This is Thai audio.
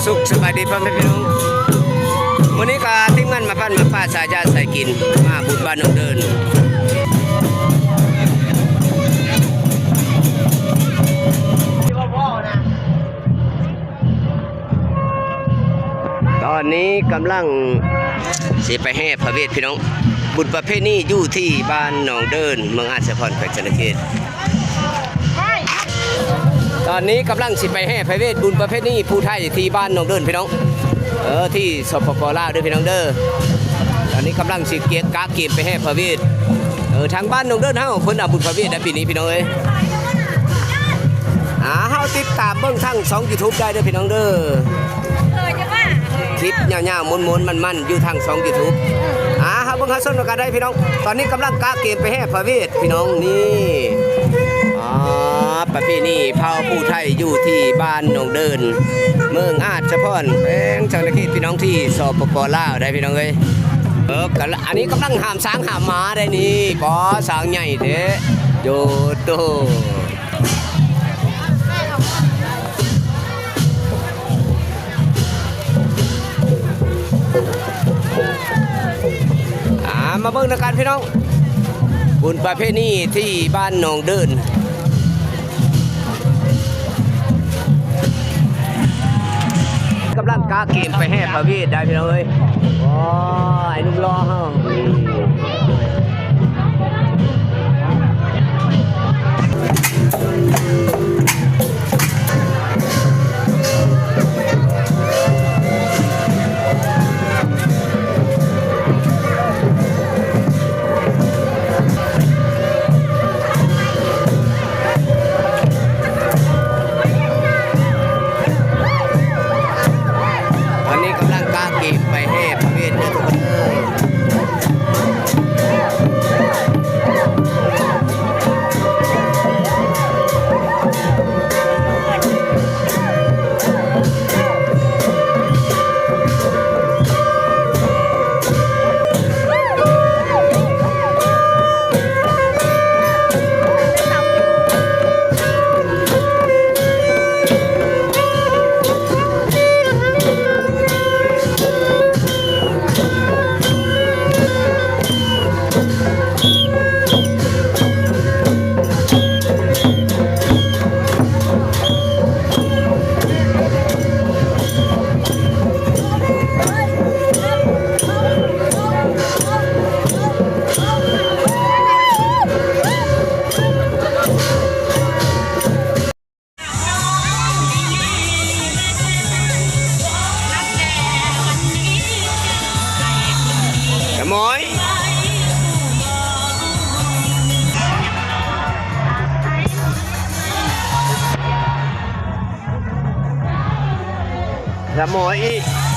สุขสบายดีพ่อแม่พี่น้องวันนี้ก็ทีมงานมาพันมาป้าสายาใส่กินมาบุญบ้านน้องเดินตอนนี้กำลังสิไปแห่พระเวทพี่น้องบุญประเพณีอยู่ที่บ้านหนองเดินเมืองอาสาพรแขวงชนเขตตอนนี้กำลังสิไปแห่พระเวทบุญประเพณีผู้ไทยที่บ้านหนองเดินพี่น้องที่สปป.ลาวด้วยพี่น้องเด้อตอนนี้กำลังสิเกียกกาเก็บไปแห่พระเวททางบ้านหนองเดินเฮาเพิ่นเอาบุญพระเวทในปีนี้พี่น้องเอ้ยเฮาติดตามเบิ่งทั้ง2 YouTube ได้เด้อพี่น้องเด้อคลิปยาวๆม้วนๆมันๆอยู่ทาง2 YouTube เฮาเบิ่งหาส้นกันได้พี่น้องตอนนี้กำลังกาเก็บไปแห่พระเวทพี่น้องนี่ประเพณีเผ่าผู้ไทยอยู่ที่บ้านหนองเดินเมืองอาจพรแขวงชนเขตพี่น้องที่สปป.ลาวได้พี่น้องเอ้ยอันนี้กำลังหามช้างหามม้าได้นี่ก็ช้างใหญ่เด้โยโตมาเบิ่งกันพี่น้องบุญประเพณีที่บ้านหนองเดินกำลังกาเกมไปแห่พระเวทได้พี่น้องเอ้ยไอ้นุ่มรอเฮามอยละมอยอี